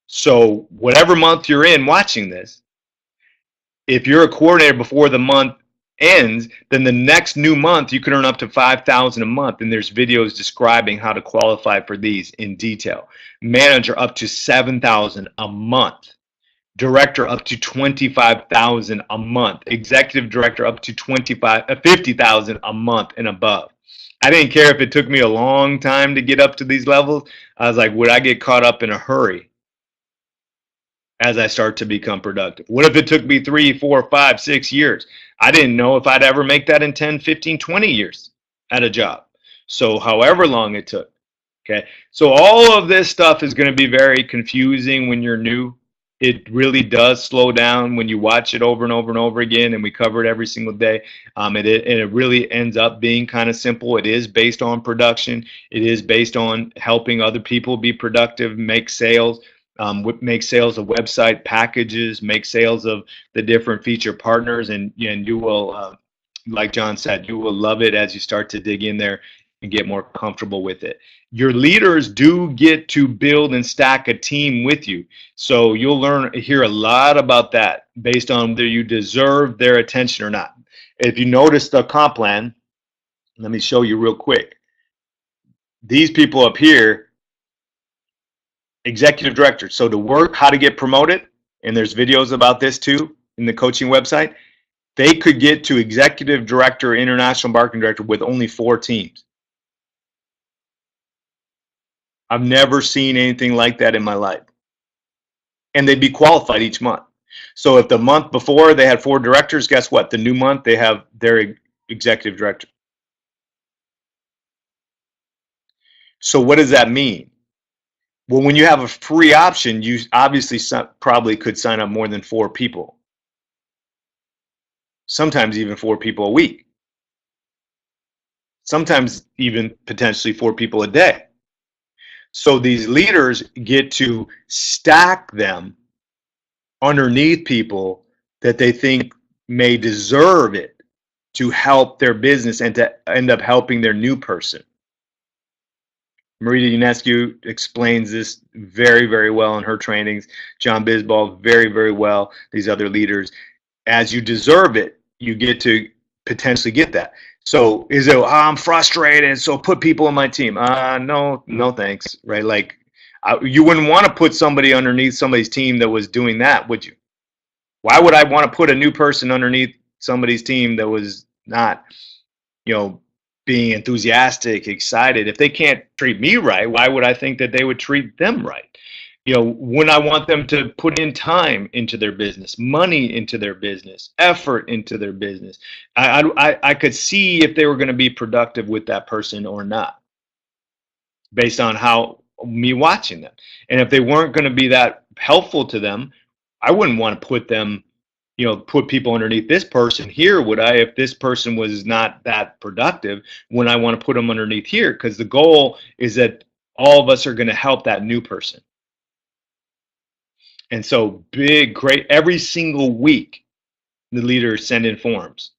So whatever month you're in watching this, if you're a coordinator before the month ends, then the next new month you can earn up to $5,000 a month. And there's videos describing how to qualify for these in detail. Manager up to $7,000 a month. Director up to $25,000 a month. Executive director up to $50,000 a month and above. I didn't care if it took me a long time to get up to these levels. I was like, would I get caught up in a hurry as I start to become productive? What if it took me 3, 4, 5, 6 years? I didn't know if I'd ever make that in 10, 15, 20 years at a job. So however long it took. Okay. So all of this stuff is going to be very confusing when you're new. It really does slow down when you watch it over and over and over again, and we cover it every single day. And it really ends up being kind of simple. It is based on production. It is based on helping other people be productive, make sales, make sales of website packages, make sales of the different feature partners, and you will, like John said, you will love it as you start to dig in there and get more comfortable with it. Your leaders do get to build and stack a team with you. So you'll hear a lot about that based on whether you deserve their attention or not. If you notice the comp plan, let me show you real quick. These people up here, executive director. So to work, how to get promoted, and there's videos about this too in the coaching website, they could get to executive director, international marketing director with only 4 teams. I've never seen anything like that in my life. And they'd be qualified each month. So if the month before they had 4 directors, guess what? The new month they have their executive director. So what does that mean? Well, when you have a free option, you obviously probably could sign up more than 4 people. Sometimes even 4 people a week. Sometimes even potentially 4 people a day. So these leaders get to stack them underneath people that they think may deserve it to help their business and to end up helping their new person. Marita Ionescu explains this very, very well in her trainings. John Bisbal, very, very well. These other leaders. As you deserve it, you get to potentially get that. So is it, I'm frustrated, so put people on my team? No, thanks, right? Like, you wouldn't want to put somebody underneath somebody's team that was doing that, would you? Why would I want to put a new person underneath somebody's team that was not, being enthusiastic, excited? If they can't treat me right, why would I think that they would treat them right? When I want them to put in time into their business, money into their business, effort into their business, I could see if they were going to be productive with that person or not, based on me watching them. And if they weren't going to be that helpful to them, I wouldn't want to put them, put people underneath this person here, would I? If this person was not that productive, when I want to put them underneath here, because the goal is that all of us are going to help that new person. And so great, every single week, the leaders send in forms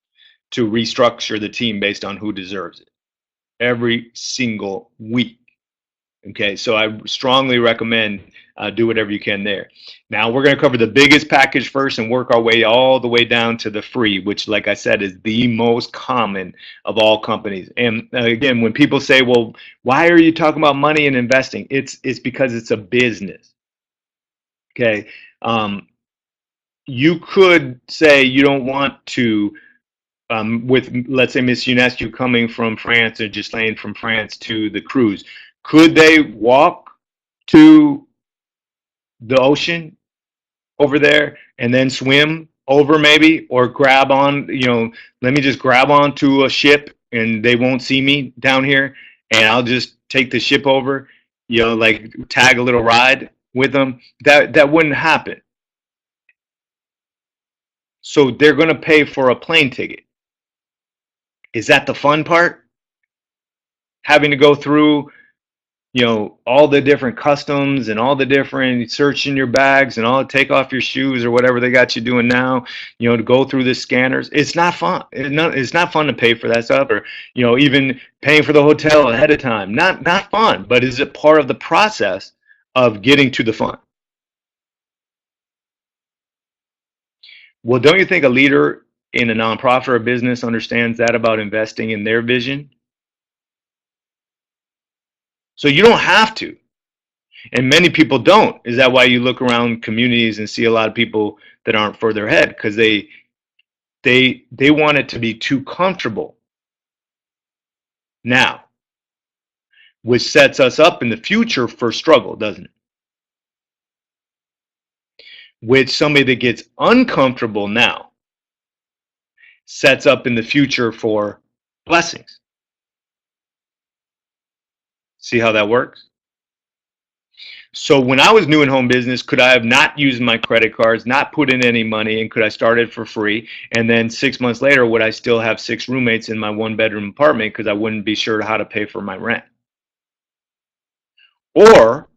to restructure the team based on who deserves it. Every single week. Okay, so I strongly recommend do whatever you can there. Now we're going to cover the biggest package first and work our way all the way down to the free, which, like I said, is the most common of all companies. And again, when people say, well, why are you talking about money and investing? It's because it's a business. Okay, you could say you don't want to, with, let's say, Miss Ionescu coming from France or Ghislaine from France to the cruise. Could they walk to the ocean over there and then swim over maybe, or grab on, let me just grab onto a ship and they won't see me down here and I'll just take the ship over, like tag a little ride? with them, that wouldn't happen. So they're going to pay for a plane ticket. Is that the fun part? Having to go through, all the different customs and all the different searching your bags and all take off your shoes or whatever they got you doing now, to go through the scanners. It's not fun. It's not fun to pay for that stuff, or, even paying for the hotel ahead of time. Not fun, but is it part of the process of getting to the fun? Well, don't you think a leader in a nonprofit or a business understands that about investing in their vision? So you don't have to. And many people don't. Is that why you look around communities and see a lot of people that aren't further ahead? Because they want it to be too comfortable now, which sets us up in the future for struggle, doesn't it? Which somebody that gets uncomfortable now sets up in the future for blessings. See how that works? So when I was new in home business, could I have not used my credit cards, not put in any money, and could I start it for free? And then 6 months later, would I still have 6 roommates in my 1-bedroom apartment because I wouldn't be sure how to pay for my rent? Or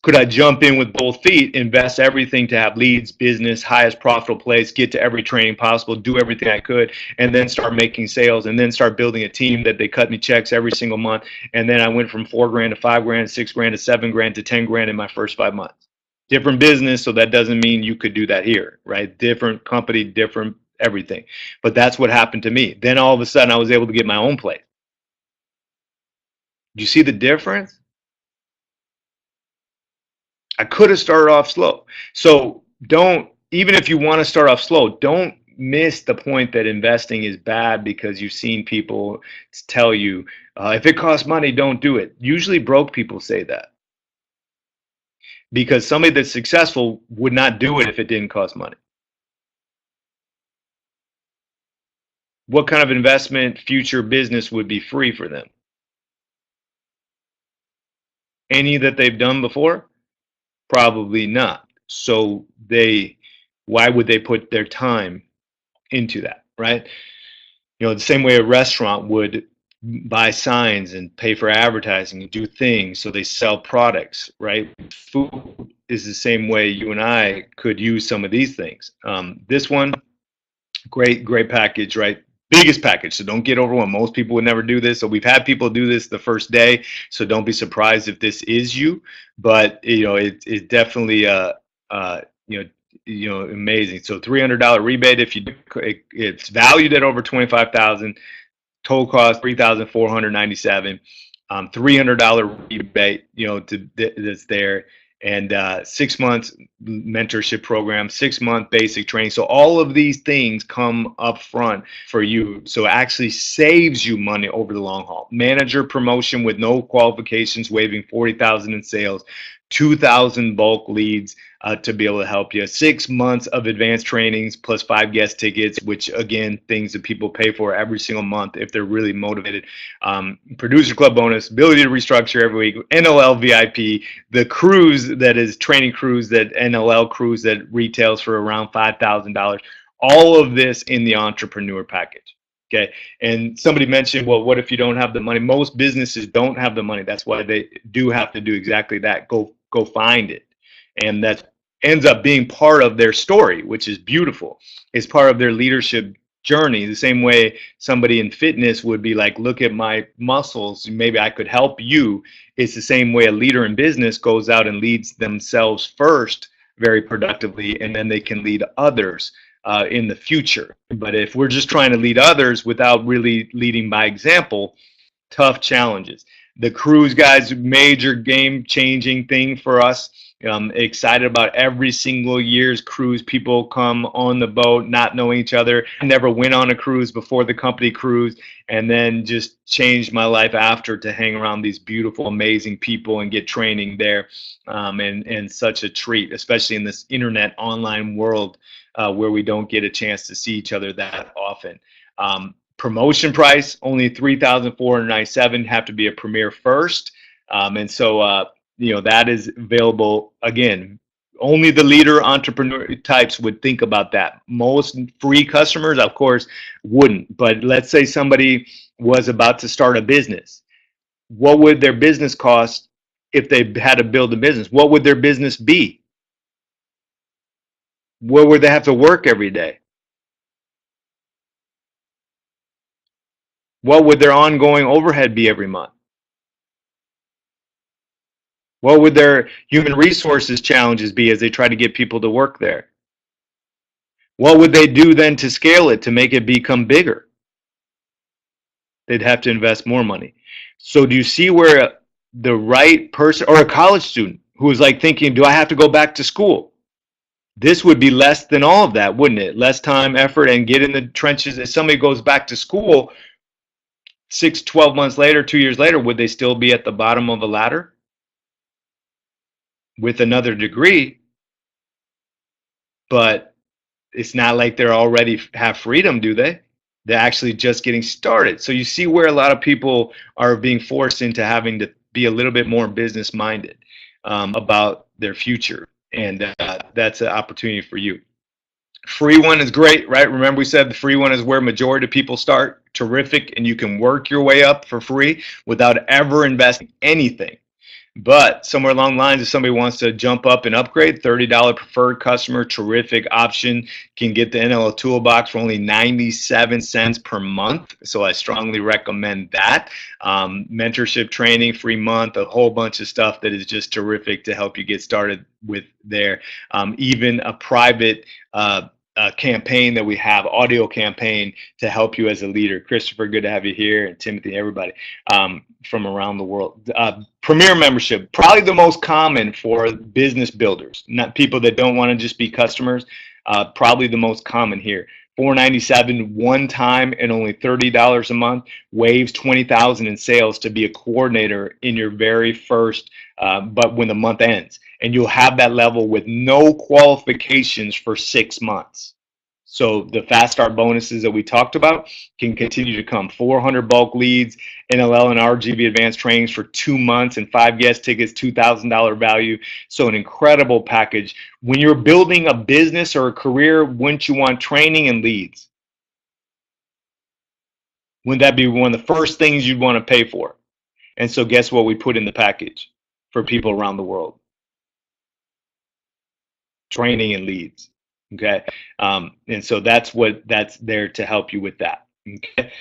could I jump in with both feet, invest everything to have leads, business, highest profitable place, get to every training possible, do everything I could, and then start making sales, and then start building a team that they cut me checks every single month. And then I went from $4,000 to $5,000, $6,000 to $7,000 to $10,000 in my first 5 months. Different business, so that doesn't mean you could do that here, right? Different company, different everything. But that's what happened to me. Then all of a sudden I was able to get my own place. Do you see the difference? I could have started off slow. So even if you want to start off slow, don't miss the point that investing is bad because you've seen people tell you, if it costs money, don't do it. Usually broke people say that because somebody that's successful would not do it if it didn't cost money. What kind of investment, future business would be free for them? Any that they've done before? Probably not. So why would they put their time into that, right? The same way a restaurant would buy signs and pay for advertising and do things so they sell products, right? Food is the same way you and I could use some of these things. This one, great package, right? Biggest package, so don't get overwhelmed. Most people would never do this, so we've had people do this the first day, so don't be surprised if this is you. But it's definitely amazing. So $300 rebate if you do, it's valued at over 25,000. Total cost $3,497. $300 rebate, that's there. And 6 months mentorship program, 6-month basic training. So all of these things come up front for you. So it actually saves you money over the long haul. Manager promotion with no qualifications, waiving $40,000 in sales, 2,000 bulk leads to be able to help you. 6 months of advanced trainings plus 5 guest tickets, which again, things that people pay for every single month if they're really motivated. Producer club bonus, ability to restructure every week, NLL VIP, the cruise that is training cruise, that NLL cruise that retails for around $5,000. All of this in the entrepreneur package. Okay. And somebody mentioned, well, what if you don't have the money? Most businesses don't have the money. That's why they do have to do exactly that. Go find it. And that ends up being part of their story, which is beautiful. It's part of their leadership journey. The same way somebody in fitness would be like, look at my muscles, maybe I could help you. It's the same way a leader in business goes out and leads themselves first very productively, and then they can lead others in the future. But if we're just trying to lead others without really leading by example, tough challenges. The cruise, guys, major game-changing thing for us. Excited about every single year's cruise. People come on the boat not knowing each other. I never went on a cruise before the company cruise, and then just changed my life after to hang around these beautiful, amazing people and get training there. And such a treat, especially in this internet online world where we don't get a chance to see each other that often. Promotion price, only $3,497, have to be a premier first. And so that is available. Again, only the leader entrepreneur types would think about that. Most free customers, of course, wouldn't. But let's say somebody was about to start a business. What would their business cost if they had to build a business? What would their business be? Where would they have to work every day? What would their ongoing overhead be every month? What would their human resources challenges be as they try to get people to work there? What would they do then to scale it, to make it become bigger? They'd have to invest more money. So do you see where the right person, or a college student who is like thinking, do I have to go back to school? This would be less than all of that, wouldn't it? Less time, effort, and get in the trenches. If somebody goes back to school 6, 12 months later, 2 years later, would they still be at the bottom of the ladder with another degree? But it's not like they're already have freedom, do they? They're actually just getting started. So you see where a lot of people are being forced into having to be a little bit more business minded about their future. And that's an opportunity for you. Free one is great, right? Remember we said the free one is where majority of people start. Terrific. And you can work your way up for free without ever investing anything. But somewhere along the lines, if somebody wants to jump up and upgrade, $30 preferred customer, terrific option. Can get the NLO Toolbox for only 97 cents per month. So I strongly recommend that. Mentorship training, free month, a whole bunch of stuff that is just terrific to help you get started with there. Even a private campaign that we have, audio campaign to help you as a leader. Christopher, good to have you here, and Timothy, everybody from around the world. Premier membership, probably the most common for business builders, not people that don't want to just be customers. Probably the most common here. $497 one time and only $30 a month waves $20,000 in sales to be a coordinator in your very first, but when the month ends. And you'll have that level with no qualifications for 6 months. So the fast start bonuses that we talked about can continue to come. 400 bulk leads, NLL and RGB advanced trainings for 2 months, and 5 guest tickets, $2,000 value. So an incredible package. When you're building a business or a career, wouldn't you want training and leads? Wouldn't that be one of the first things you'd want to pay for? And so guess what we put in the package for people around the world? Training and leads. Okay. And so that's there to help you with that. Okay.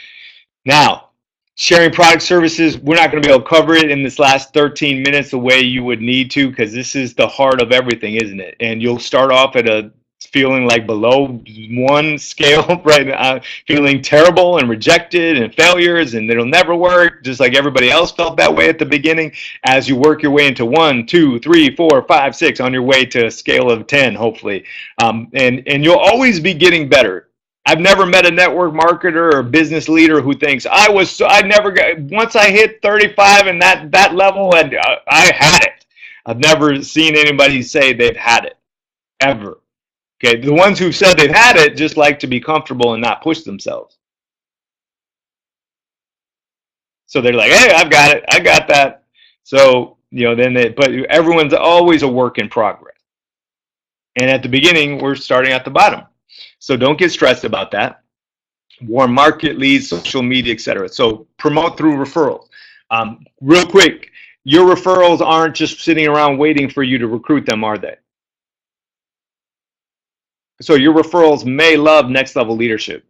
Now, sharing product services, we're not going to be able to cover it in this last 13 minutes the way you would need to, because this is the heart of everything, isn't it? And you'll start off at a feeling like below 1 scale, right? Feeling terrible and rejected and failures, and it'll never work, just like everybody else felt that way at the beginning. As you work your way into 1, 2, 3, 4, 5, 6, on your way to a scale of 10, hopefully, and you'll always be getting better. I've never met a network marketer or business leader who thinks I never got, once I hit 35 and that level, and I had it. I've never seen anybody say they've had it ever. Okay, the ones who've said they've had it just like to be comfortable and not push themselves. So they're like, hey, I've got it, I got that. So, but everyone's always a work in progress. And at the beginning, we're starting at the bottom. So don't get stressed about that. Warm market leads, social media, etc. So promote through referrals. Real quick, your referrals aren't just sitting around waiting for you to recruit them, are they? So your referrals may love Next Level Leadership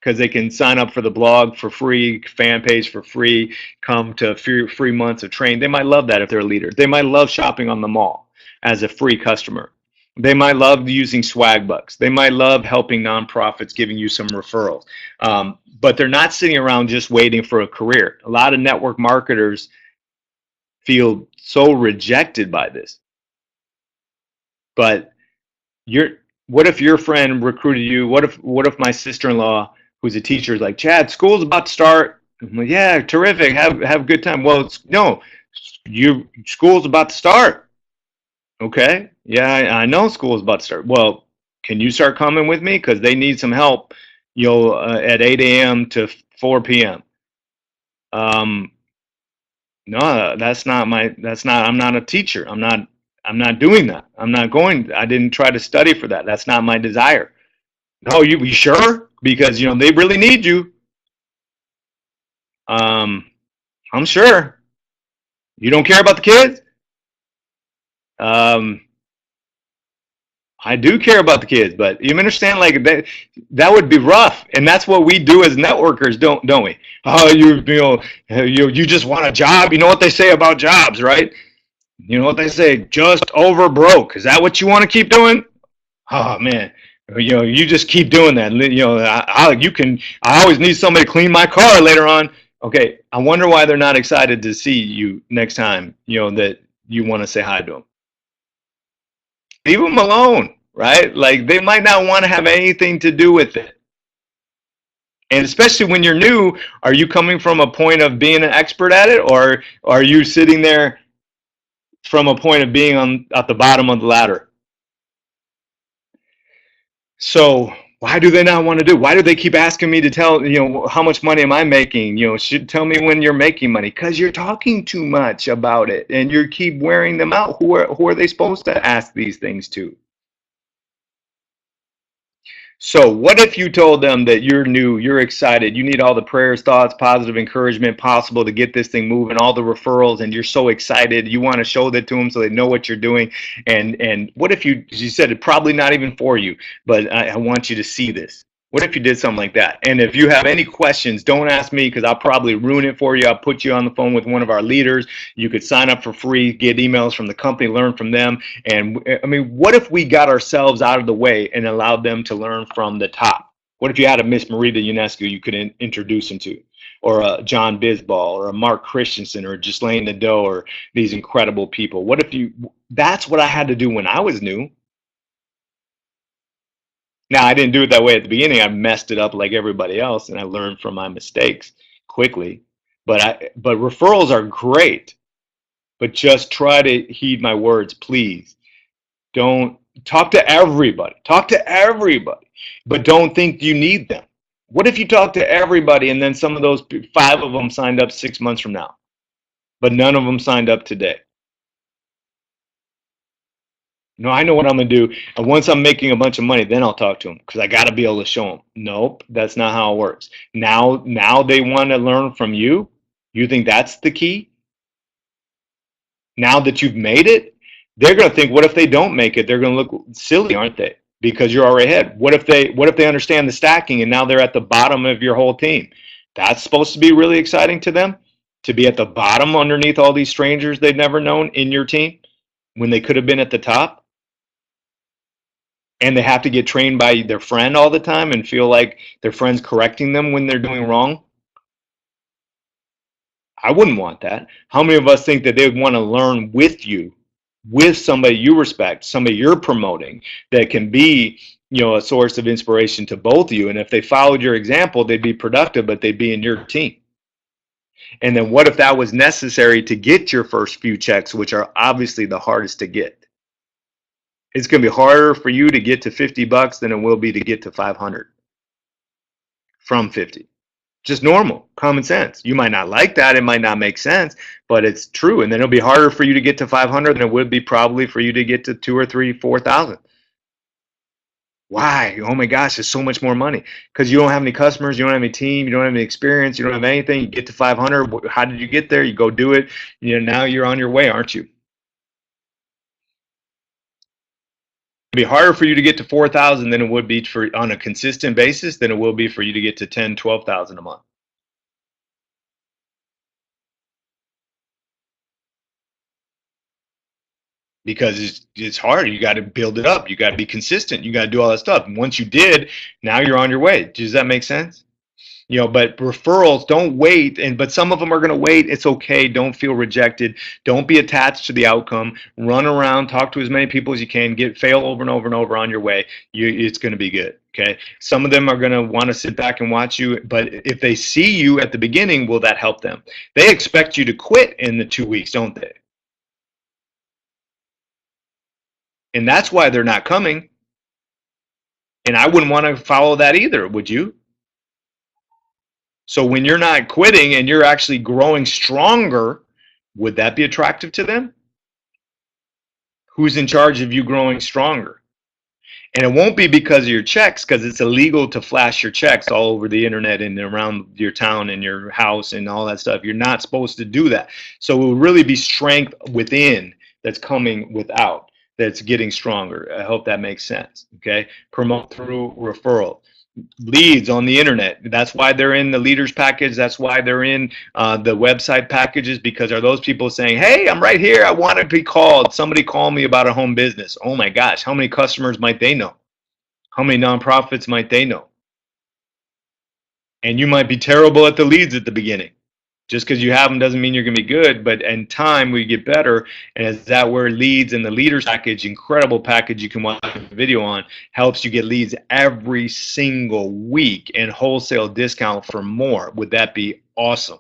because they can sign up for the blog for free, fan page for free, come to free months of training. They might love that if they're a leader. They might love shopping on the mall as a free customer. They might love using swag bucks. They might love helping nonprofits, giving you some referrals. But they're not sitting around just waiting for a career. A lot of network marketers feel so rejected by this. But what if your friend recruited you? What if my sister-in-law, who's a teacher, is like, Chad, school's about to start. I'm like, yeah, terrific. Have a good time. Well, no, school's about to start. Okay. Yeah, I know school's about to start. Well, can you start coming with me? Because they need some help, at 8 a.m. to 4 p.m. No, I'm not a teacher. I'm not doing that. I didn't try to study for that. That's not my desire. No, you sure? Because, they really need you. Um, I'm sure. You don't care about the kids? Um, I do care about the kids, but you understand, like that would be rough, and that's what we do as networkers, don't we? Oh, you just want a job. You know what they say about jobs, right? You know what they say, just over broke. Is that what you want to keep doing? Oh man, you just keep doing that. I always need somebody to clean my car later on. Okay, I wonder why they're not excited to see you next time. That you want to say hi to them. Leave them alone, right? Like they might not want to have anything to do with it. And especially when you're new, are you coming from a point of being an expert at it, or are you sitting there from a point of being on at the bottom of the ladder? So why do they not want to do? Why do they keep asking me to tell, how much money am I making? Should tell me when you're making money, because you're talking too much about it and you keep wearing them out. Who are they supposed to ask these things to? So what if you told them that you're new, you're excited, you need all the prayers, thoughts, positive encouragement possible to get this thing moving, all the referrals, and you're so excited, you want to show that to them so they know what you're doing. And what if you said it probably not even for you, but I want you to see this. What if you did something like that? And if you have any questions, don't ask me, because I'll probably ruin it for you. I'll put you on the phone with one of our leaders. You could sign up for free, get emails from the company, learn from them. And I mean, what if we got ourselves out of the way and allowed them to learn from the top? What if you had a Miss Marita UNESCO you could introduce them to, or a John Bisbal, or a Mark Christensen, or Ghislaine Nadeau, or these incredible people? What if that's what I had to do when I was new. Now, I didn't do it that way at the beginning. I messed it up like everybody else, and I learned from my mistakes quickly. But referrals are great, but just try to heed my words, please. Don't talk to everybody. Talk to everybody, but don't think you need them. What if you talk to everybody and then some of those 5 of them signed up 6 months from now, but none of them signed up today? No, I know what I'm gonna do. And once I'm making a bunch of money, then I'll talk to them, because I got to be able to show them. Nope, that's not how it works. Now they want to learn from you. You think that's the key? Now that you've made it, they're gonna think, what if they don't make it? They're gonna look silly, aren't they? Because you're already ahead. What if they understand the stacking and now they're at the bottom of your whole team? That's supposed to be really exciting to them, to be at the bottom underneath all these strangers they've never known in your team when they could have been at the top. And they have to get trained by their friend all the time and feel like their friend's correcting them when they're doing wrong. I wouldn't want that. How many of us think that they would want to learn with you, with somebody you respect, somebody you're promoting, that can be, a source of inspiration to both of you? And if they followed your example, they'd be productive, but they'd be in your team. And then what if that was necessary to get your first few checks, which are obviously the hardest to get? It's going to be harder for you to get to $50 than it will be to get to 500 from 50. Just normal, common sense. You might not like that. It might not make sense, but it's true. And then it'll be harder for you to get to 500 than it would be probably for you to get to 2 or 3, 4,000. Why? Oh my gosh, it's so much more money. Because you don't have any customers, you don't have any team, you don't have any experience, you don't have anything. You get to 500. How did you get there? You go do it. Now you're on your way, aren't you? It'd be harder for you to get to 4,000 than it would be for on a consistent basis than it will be for you to get to 10, 12,000 a month. Because it's hard. You got to build it up. You got to be consistent. You got to do all that stuff. And once you did, now you're on your way. Does that make sense? But referrals, don't wait. But some of them are going to wait. It's okay. Don't feel rejected. Don't be attached to the outcome. Run around, talk to as many people as you can. Fail over and over and over on your way. It's going to be good. Okay. Some of them are going to want to sit back and watch you. But if they see you at the beginning, will that help them? They expect you to quit in the 2 weeks, don't they? And that's why they're not coming. And I wouldn't want to follow that either, would you? So when you're not quitting and you're actually growing stronger, Would that be attractive to them? Who's in charge of you growing stronger? And it won't be because of your checks, because it's illegal to flash your checks all over the internet and around your town and your house and all that stuff. You're not supposed to do that. So it will really be strength within that's coming without, that's getting stronger. I hope that makes sense. Okay. Promote through referral. Leads on the internet. That's why they're in the leaders package. That's why they're in the website packages, because are those people saying, hey, I'm right here, I want to be called, somebody call me about a home business. Oh my gosh, how many customers might they know? How many nonprofits might they know? And you might be terrible at the leads at the beginning. Just because you have them doesn't mean you're going to be good, but in time we get better. And is that where leads and the leaders package, incredible package you can watch a video on, helps you get leads every single week and wholesale discount for more? Would that be awesome?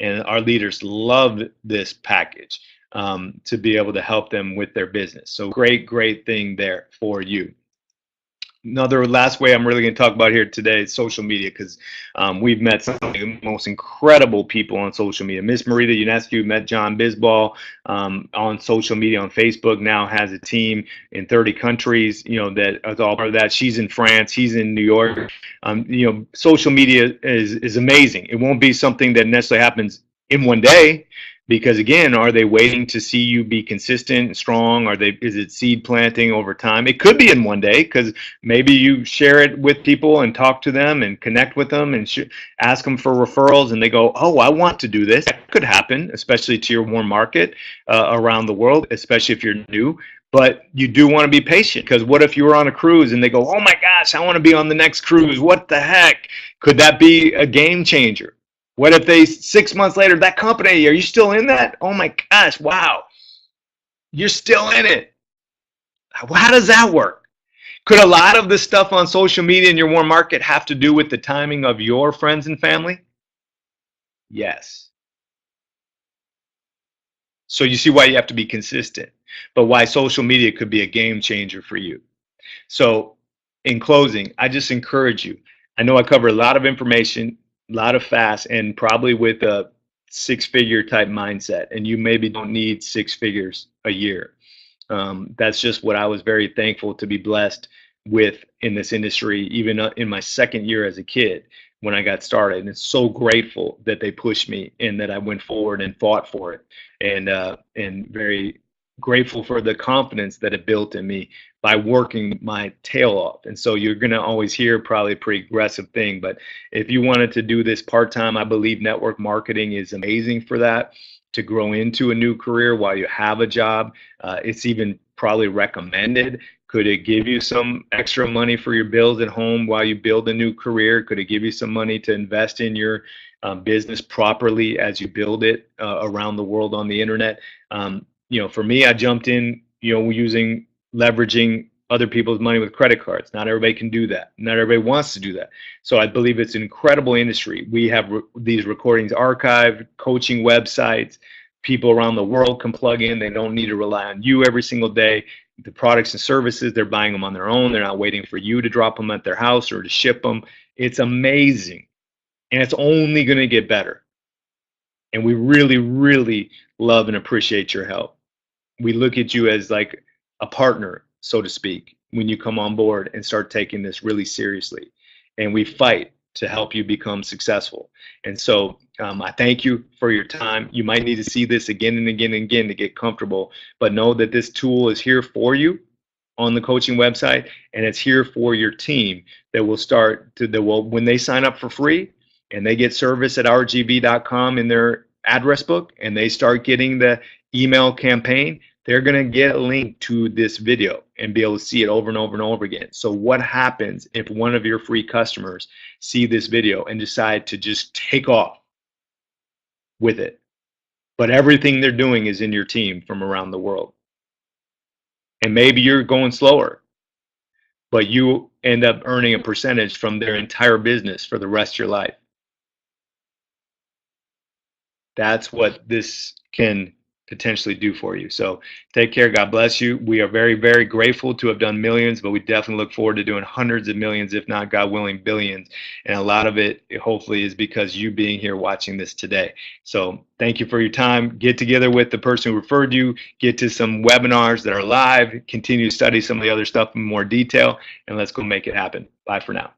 And our leaders love this package to be able to help them with their business. So great thing there for you. Another last way I'm really going to talk about here today is social media, because we've met some of the most incredible people on social media. Miss Marita Unescu met John Bisbal on social media on Facebook, now has a team in 30 countries, that is all part of that. She's in France, he's in New York. Social media is amazing. It won't be something that necessarily happens in one day, because again, are they waiting to see you be consistent and strong? Is it seed planting over time? It could be in one day, because maybe you share it with people and talk to them and connect with them and ask them for referrals, and they go, oh, I want to do this. That could happen, especially to your warm market around the world, especially if you're new. But you do want to be patient, because what if you were on a cruise and they go, oh my gosh, I want to be on the next cruise. What the heck? Could that be a game changer? What if 6 months later, that company, are you still in that? Oh my gosh, wow. You're still in it. How does that work? Could a lot of the stuff on social media in your warm market have to do with the timing of your friends and family? Yes. So you see why you have to be consistent, but why social media could be a game changer for you. So in closing, I just encourage you. I know I cover a lot of information, a lot of fast, and probably with a six-figure type mindset, and you maybe don't need 6 figures a year. That's just what I was very thankful to be blessed with in this industry, even in my second year as a kid when I got started. And it's so grateful that they pushed me and that I went forward and fought for it, and very grateful for the confidence that it built in me by working my tail off. And so you're going to always hear probably a pretty aggressive thing, but if you wanted to do this part-time, I believe network marketing is amazing for that, to grow into a new career while you have a job. It's even probably recommended. Could it give you some extra money for your bills at home while you build a new career? Could it give you some money to invest in your business properly as you build it around the world on the internet? For me, I jumped in, leveraging other people's money with credit cards. Not everybody can do that. Not everybody wants to do that. So I believe it's an incredible industry. We have these recordings archived, coaching websites. People around the world can plug in. They don't need to rely on you every single day. The products and services, they're buying them on their own. They're not waiting for you to drop them at their house or to ship them. It's amazing. And it's only going to get better. And we really, really love and appreciate your help. We look at you as like a partner, so to speak, when you come on board and start taking this really seriously. And we fight to help you become successful. And so I thank you for your time. You might need to see this again and again and again to get comfortable, but know that this tool is here for you on the coaching website, and it's here for your team that will when they sign up for free and they get service at rgv.com in their address book, and they start getting the email campaign, they're going to get a link to this video and be able to see it over and over and over again. So what happens if one of your free customers see this video and decide to just take off with it, but everything they're doing is in your team from around the world? And maybe you're going slower, but you end up earning a percentage from their entire business for the rest of your life. That's what this can potentially do for you. So take care. God bless you. We are very, very grateful to have done millions, but we definitely look forward to doing hundreds of millions, if not, God willing, billions. And a lot of it, hopefully, is because you being here watching this today. So thank you for your time. Get together with the person who referred you, get to some webinars that are live, continue to study some of the other stuff in more detail, and let's go make it happen. Bye for now.